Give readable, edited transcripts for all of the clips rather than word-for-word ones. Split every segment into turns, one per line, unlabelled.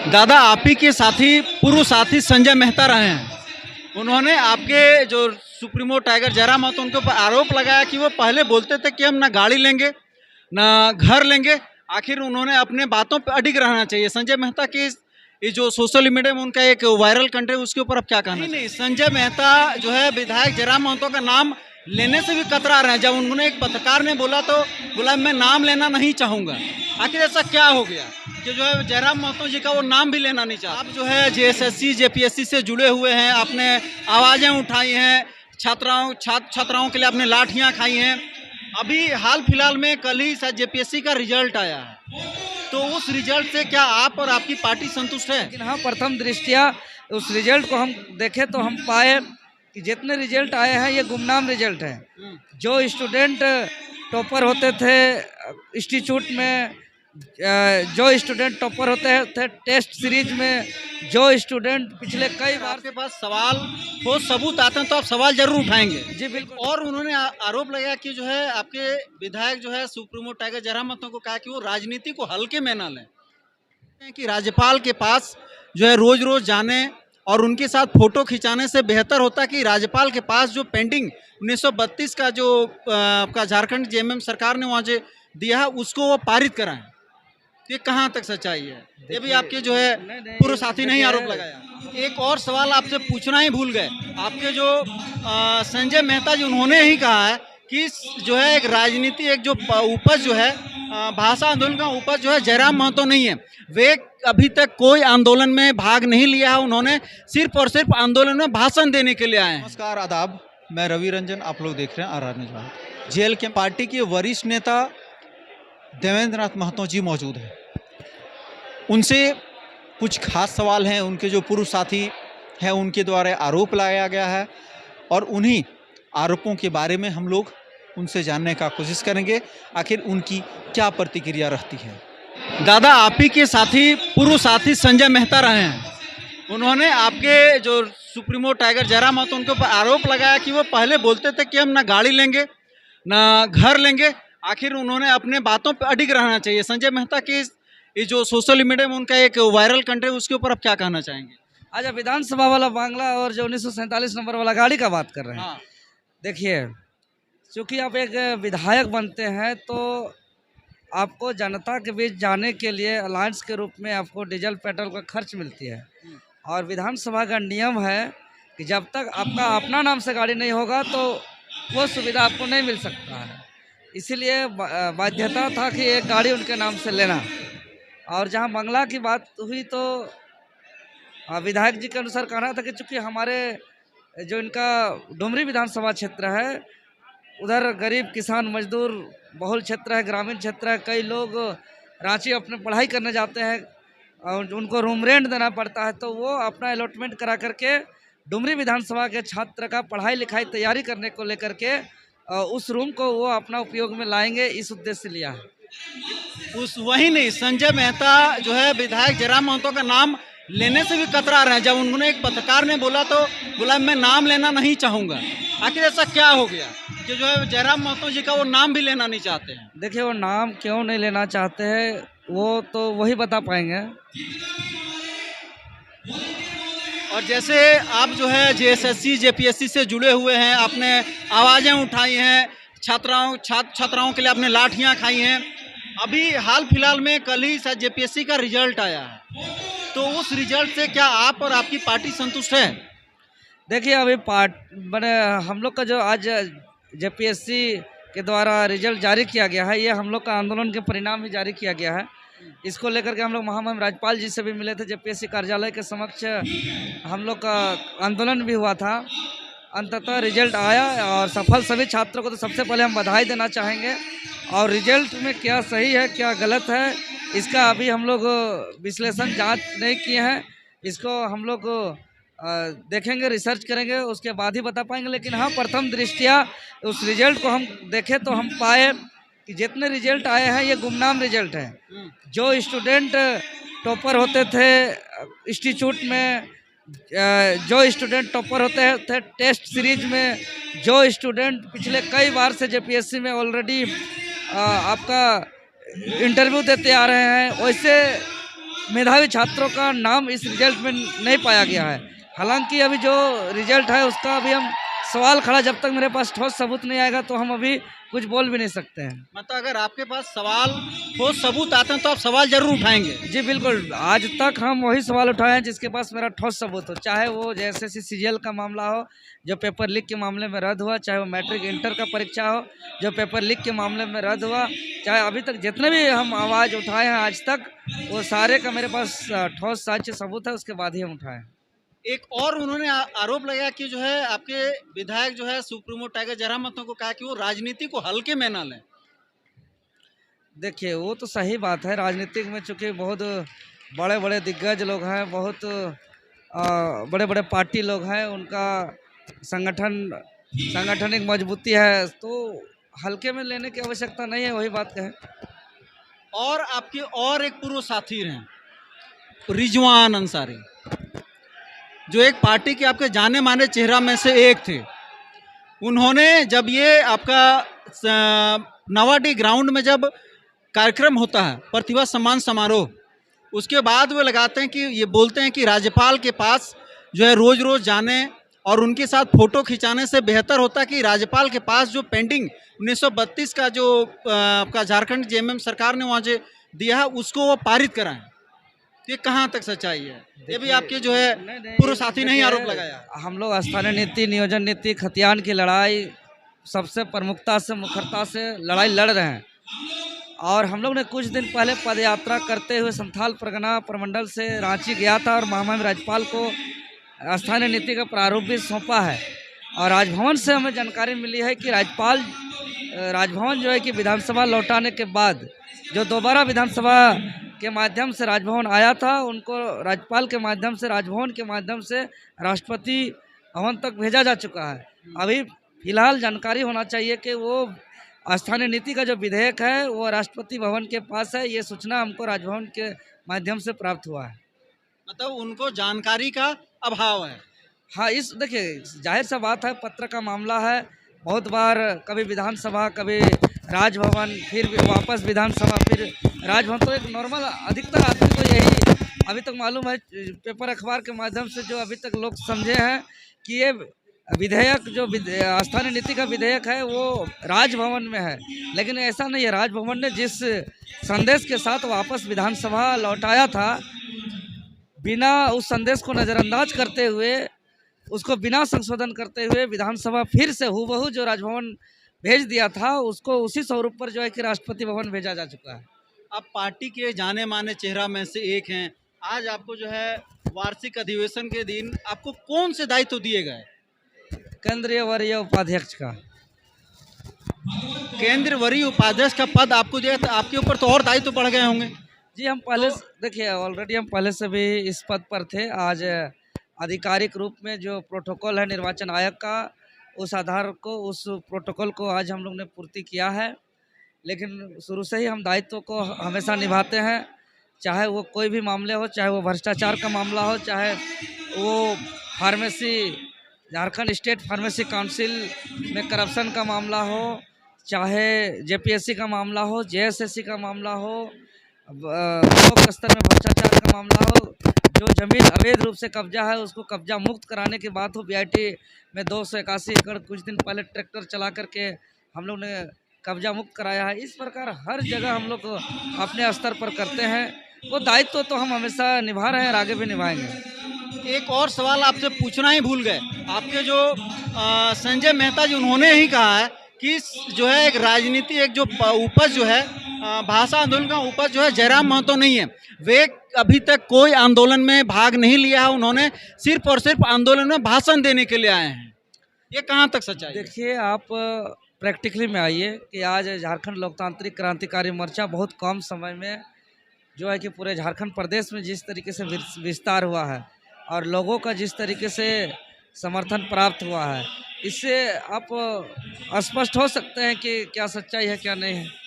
दादा, आप ही के साथी पूर्व साथी संजय मेहता रहे हैं। उन्होंने आपके जो सुप्रीमो टाइगर जयराम महतो उनके ऊपर आरोप लगाया कि वो पहले बोलते थे कि हम ना गाड़ी लेंगे ना घर लेंगे। आखिर उन्होंने अपने बातों पर अडिग रहना चाहिए। संजय मेहता की ये जो सोशल मीडिया में उनका एक वायरल कंटेंट है उसके ऊपर आप क्या कहना? नहीं, संजय मेहता जो है विधायक जयराम महतो का नाम लेने से भी कतरा रहे हैं। जब उन्होंने एक पत्रकार ने बोला तो बोला मैं नाम लेना नहीं चाहूँगा। आखिर ऐसा क्या हो गया कि जो है जयराम महतो जी का वो नाम भी लेना नहीं चाहते? आप जो है जेएसएससी जेपीएससी से जुड़े हुए हैं, आपने आवाज़ें उठाई हैं, छात्राओं के लिए आपने लाठियाँ खाई हैं। अभी हाल फिलहाल में कल ही शायद जेपीएससी का रिजल्ट आया है, तो उस रिजल्ट से क्या आप और आपकी पार्टी संतुष्ट है?
लेकिन हाँ, प्रथम दृष्टिया उस रिजल्ट को हम देखें तो हम पाए कि जितने रिजल्ट आए हैं ये गुमनाम रिजल्ट है। जो स्टूडेंट टॉपर होते थे इंस्टीट्यूट में, जो स्टूडेंट टॉपर होते थे टेस्ट सीरीज में, जो स्टूडेंट पिछले कई बार
आपके पास सवाल हो सबूत आते हैं तो आप सवाल जरूर उठाएंगे।
जी बिल्कुल।
और उन्होंने आरोप लगाया कि जो है आपके विधायक जो है सुप्रीमो टाइगर जयराम महतो को कहा कि वो राजनीति को हल्के में ना लें, कि राज्यपाल के पास जो है रोज रोज जाने और उनके साथ फोटो खिंचाने से बेहतर होता कि राज्यपाल के पास जो पेंडिंग 1932 का जो आपका झारखंड जेएमएम सरकार ने वहाँ से दिया है उसको वो पारित कराएं। ये कहाँ तक सच्चाई है? ये भी आपके जो है पूर्व साथी ने ही आरोप लगाया। एक और सवाल आपसे पूछना ही भूल गए। आपके जो संजय मेहता जी उन्होंने ही कहा है कि जो है एक राजनीति एक जो उपज जो है भाषा आंदोलन का उपज जो है जयराम महतो नहीं है। वे अभी तक कोई आंदोलन में भाग नहीं लिया है, उन्होंने सिर्फ और सिर्फ आंदोलन में भाषण देने के लिए आए हैं। नमस्कार, आदाब, मैं रवि रंजन, आप लोग देख रहे हैं आर न्यूज़। जेल के पार्टी के वरिष्ठ नेता देवेंद्र नाथ महतो जी मौजूद हैं। उनसे कुछ खास सवाल हैं। उनके जो पूर्व साथी हैं उनके द्वारा आरोप लगाया गया है और उन्हीं आरोपों के बारे में हम लोग उनसे जानने का कोशिश करेंगे आखिर उनकी क्या प्रतिक्रिया रहती है। दादा, आप ही के साथी पूर्व साथी संजय मेहता रहे हैं। उन्होंने आपके जो सुप्रीमो टाइगर जयराम महतो उनके ऊपर आरोप लगाया कि वो पहले बोलते थे कि हम ना गाड़ी लेंगे ना घर लेंगे। आखिर उन्होंने अपने बातों पर अडिग रहना चाहिए। संजय मेहता की ये जो सोशल मीडिया में उनका एक वायरल कंटेंट है उसके ऊपर आप क्या कहना चाहेंगे?
आज आप विधानसभा वाला बांग्ला और जो 1947 नंबर वाला गाड़ी का बात कर रहे हैं।
हाँ।
देखिए, चूँकि आप एक विधायक बनते हैं तो आपको जनता के बीच जाने के लिए अलायंस के रूप में आपको डीजल पेट्रोल का खर्च मिलती है और विधानसभा का नियम है कि जब तक आपका अपना नाम से गाड़ी नहीं होगा तो वो सुविधा आपको नहीं मिल सकता है। इसीलिए बाध्यता था कि एक गाड़ी उनके नाम से लेना। और जहाँ बंगला की बात हुई तो विधायक जी के अनुसार कहना था कि चूँकि हमारे जो इनका डुमरी विधानसभा क्षेत्र है उधर गरीब किसान मजदूर बहुल क्षेत्र है, ग्रामीण क्षेत्र है, कई लोग रांची अपने पढ़ाई करने जाते हैं और उनको रूम रेंट देना पड़ता है, तो वो अपना अलॉटमेंट करा करके डुमरी विधानसभा के छात्र का पढ़ाई लिखाई तैयारी करने को लेकर के उस रूम को वो अपना उपयोग में लाएंगे, इस उद्देश्य से लिया है।
वही नहीं, संजय मेहता जो है विधायक जयराम महतो का नाम लेने से भी कतरा रहे हैं। जब उन्होंने एक पत्रकार ने बोला तो बोला मैं नाम लेना नहीं चाहूँगा। आखिर ऐसा क्या हो गया कि जो है जयराम महतो जी का वो नाम भी लेना नहीं चाहते हैं?
देखिए, वो नाम क्यों नहीं लेना चाहते हैं वो तो वही बता पाएंगे।
और जैसे आप जो है जेएसएससी जेपीएससी से जुड़े हुए हैं, आपने आवाज़ें उठाई हैं, छात्राओं के लिए आपने लाठियाँ खाई हैं। अभी हाल फिलहाल में कल ही शायद जेपीएससी का रिजल्ट आया है, तो उस रिजल्ट से क्या आप और आपकी पार्टी संतुष्ट है?
देखिए, अभी मैंने हम लोग का जो आज जेपीएससी के द्वारा रिजल्ट जारी किया गया है, ये हम लोग का आंदोलन के परिणाम ही जारी किया गया है। इसको लेकर के हम लोग महामहिम राज्यपाल जी से भी मिले थे, जेपीएससी कार्यालय के समक्ष हम लोग का आंदोलन भी हुआ था। अंततः रिजल्ट आया और सफल सभी छात्रों को तो सबसे पहले हम बधाई देना चाहेंगे और रिजल्ट में क्या सही है क्या गलत है इसका अभी हम लोग विश्लेषण जांच नहीं किए हैं। इसको हम लोग देखेंगे, रिसर्च करेंगे, उसके बाद ही बता पाएंगे। लेकिन हाँ, प्रथम दृष्टिया उस रिजल्ट को हम देखें तो हम पाए कि जितने रिजल्ट आए हैं ये गुमनाम रिजल्ट है। जो स्टूडेंट टॉपर होते थे इंस्टीट्यूट में, जो स्टूडेंट टॉपर होते थे टेस्ट सीरीज में, जो स्टूडेंट पिछले कई बार से जेपीएससी में ऑलरेडी आपका इंटरव्यू देते आ रहे हैं, वैसे मेधावी छात्रों का नाम इस रिजल्ट में नहीं पाया गया है। हालांकि अभी जो रिजल्ट है उसका अभी हम सवाल खड़ा, जब तक मेरे पास ठोस सबूत नहीं आएगा तो हम अभी कुछ बोल भी नहीं सकते हैं।
मतलब अगर आपके पास सवाल ठोस सबूत आते हैं तो आप सवाल जरूर उठाएंगे।
जी बिल्कुल, आज तक हम वही सवाल उठाए हैं जिसके पास मेरा ठोस सबूत हो, चाहे वो जैसे सीजीएल का मामला हो जो पेपर लीक के मामले में रद्द हुआ, चाहे वो मैट्रिक इंटर का परीक्षा हो जो पेपर लीक के मामले में रद्द हुआ, चाहे अभी तक जितने भी हम आवाज़ उठाए हैं आज तक, वो सारे का मेरे पास ठोस साक्ष्य सबूत है, उसके बाद ही हम उठाए।
एक और उन्होंने आरोप लगाया कि जो है आपके विधायक जो है सुप्रीमो टाइगर जयराम महतो को कहा कि वो राजनीति को हल्के में ना लें।
देखिए वो तो सही बात है, राजनीतिक में चूँकि बहुत बड़े बड़े दिग्गज लोग हैं, बहुत बड़े बड़े पार्टी लोग हैं, उनका संगठनिक मजबूती है, तो हल्के में लेने की आवश्यकता नहीं है, वही बात कहें।
और आपके और एक पूर्व साथी हैं रिजवान अंसारी, जो एक पार्टी के आपके जाने माने चेहरा में से एक थे। उन्होंने जब ये आपका नवाडी ग्राउंड में जब कार्यक्रम होता है प्रतिभा सम्मान समारोह, उसके बाद वो लगाते हैं कि ये बोलते हैं कि राज्यपाल के पास जो है रोज़ रोज़ जाने और उनके साथ फ़ोटो खिंचाने से बेहतर होता कि राज्यपाल के पास जो पेंडिंग 1932 का जो आपका झारखंड जेएमएम सरकार ने वहाँ जो दिया है उसको वो पारित कराएं। ये कहाँ तक सच्चाई है? ये भी आपके जो है पूर्व साथी ने ही आरोप लगाया।
हम लोग स्थानीय नीति, नियोजन नीति, खतियान की लड़ाई सबसे प्रमुखता से, मुखरता से लड़ाई लड़ रहे हैं। और हम लोग ने कुछ दिन पहले पदयात्रा करते हुए संथाल परगना प्रमंडल से रांची गया था और महामहिम राज्यपाल को स्थानीय नीति का प्रारूप भी सौंपा है। और राजभवन से हमें जानकारी मिली है कि राजभवन जो है कि विधानसभा लौटाने के बाद जो दोबारा विधानसभा के माध्यम से राजभवन आया था, उनको राज्यपाल के माध्यम से, राजभवन के माध्यम से राष्ट्रपति भवन तक भेजा जा चुका है। अभी फिलहाल जानकारी होना चाहिए कि वो स्थानीय नीति का जो विधेयक है वो राष्ट्रपति भवन के पास है, ये सूचना हमको राजभवन के माध्यम से प्राप्त हुआ है।
मतलब उनको जानकारी का अभाव है।
हाँ, इस देखिए जाहिर सा बात है, पत्र का मामला है, बहुत बार कभी विधानसभा, कभी राजभवन, फिर वापस विधानसभा, फिर राजभवन, तो एक नॉर्मल अधिकतर आदमी को यही अभी तक मालूम है, पेपर अखबार के माध्यम से जो अभी तक लोग समझे हैं कि ये विधेयक जो स्थानीय नीति का विधेयक है वो राजभवन में है, लेकिन ऐसा नहीं है। राजभवन ने जिस संदेश के साथ वापस विधानसभा लौटाया था, बिना उस संदेश को नज़रअंदाज करते हुए, उसको बिना संशोधन करते हुए विधानसभा फिर से हूबहू जो राजभवन भेज दिया था, उसको उसी स्वरूप पर जो है कि राष्ट्रपति भवन भेजा जा चुका है।
आप पार्टी के जाने माने चेहरा में से एक हैं। आज आपको जो है वार्षिक अधिवेशन के दिन आपको कौन से दायित्व दिए गए?
केंद्रीय वरीय उपाध्यक्ष का।
केंद्रीय वरीय उपाध्यक्ष का पद आपको दिया, तो आपके ऊपर तो और दायित्व बढ़ गए होंगे।
जी, हम पहले देखिए ऑलरेडी हम पहले से भी इस पद पर थे। आज आधिकारिक रूप में जो प्रोटोकॉल है निर्वाचन आयोग का, उस आधार को, उस प्रोटोकॉल को आज हम लोग ने पूर्ति किया है। लेकिन शुरू से ही हम दायित्व को हमेशा निभाते हैं, चाहे वो कोई भी मामले हो, चाहे वो भ्रष्टाचार का मामला हो, चाहे वो pharmacy, Jharkhand state pharmacy council में करप्शन का मामला हो, चाहे जेपीएससी का मामला हो, जेएसएससी का मामला हो, ब्लॉक स्तर में भ्रष्टाचार का मामला हो, जो जमीन अवैध रूप से कब्जा है उसको कब्जा मुक्त कराने की बात हो। बीआईटी में 281 एकड़ कुछ दिन पहले ट्रैक्टर चला करके हम लोग ने कब्जा मुक्त कराया है। इस प्रकार हर जगह हम लोग अपने स्तर पर करते हैं, वो दायित्व तो हम हमेशा निभा रहे हैं और आगे भी निभाएंगे।
एक और सवाल आपसे पूछना ही भूल गए। आपके जो संजय मेहता जी, उन्होंने ही कहा है कि जो है एक राजनीति, एक जो उपज जो है भाषा आंदोलन का उपज जो है जयराम महतो नहीं है। वे अभी तक कोई आंदोलन में भाग नहीं लिया है, उन्होंने सिर्फ और सिर्फ आंदोलन में भाषण देने के लिए आए हैं। ये कहाँ तक सच्चाई है?
देखिए, आप प्रैक्टिकली में आइए कि आज झारखंड लोकतांत्रिक क्रांतिकारी मोर्चा बहुत कम समय में जो है कि पूरे झारखंड प्रदेश में जिस तरीके से विस्तार हुआ है और लोगों का जिस तरीके से समर्थन प्राप्त हुआ है, इससे आप स्पष्ट हो सकते हैं कि क्या सच्चाई है क्या नहीं है।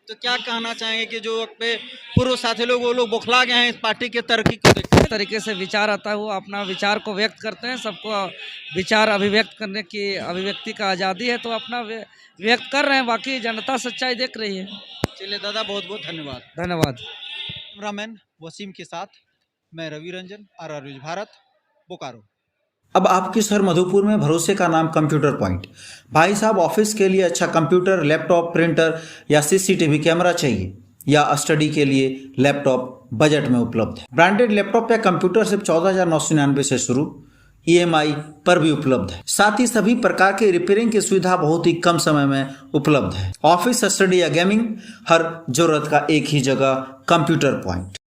तो क्या कहना चाहेंगे कि जो पे पूर्व साथी लोग, वो लोग बौखला गए हैं इस पार्टी के तरक्की को देखते?
इस तरीके से विचार आता है, वो अपना विचार को व्यक्त करते हैं। सबको विचार अभिव्यक्त करने की, अभिव्यक्ति का आज़ादी है, तो अपना व्यक्त कर रहे हैं, बाकी जनता सच्चाई देख रही है।
चलिए दादा, बहुत बहुत धन्यवाद।
धन्यवाद।
कैमरामैन वसीम के साथ मैं रवि रंजन, RR न्यूज़ भारत, बोकारो।
अब आपके शहर मधुपुर में भरोसे का नाम कंप्यूटर पॉइंट। भाई साहब, ऑफिस के लिए अच्छा कंप्यूटर, लैपटॉप, प्रिंटर या सीसीटीवी कैमरा चाहिए या स्टडी के लिए लैपटॉप बजट में उपलब्ध है। ब्रांडेड लैपटॉप या कंप्यूटर सिर्फ 14,999 से शुरू, EMI पर भी उपलब्ध है। साथ ही सभी प्रकार के रिपेयरिंग की सुविधा बहुत ही कम समय में उपलब्ध है। ऑफिस, स्टडी या गेमिंग, हर जरूरत का एक ही जगह कंप्यूटर पॉइंट।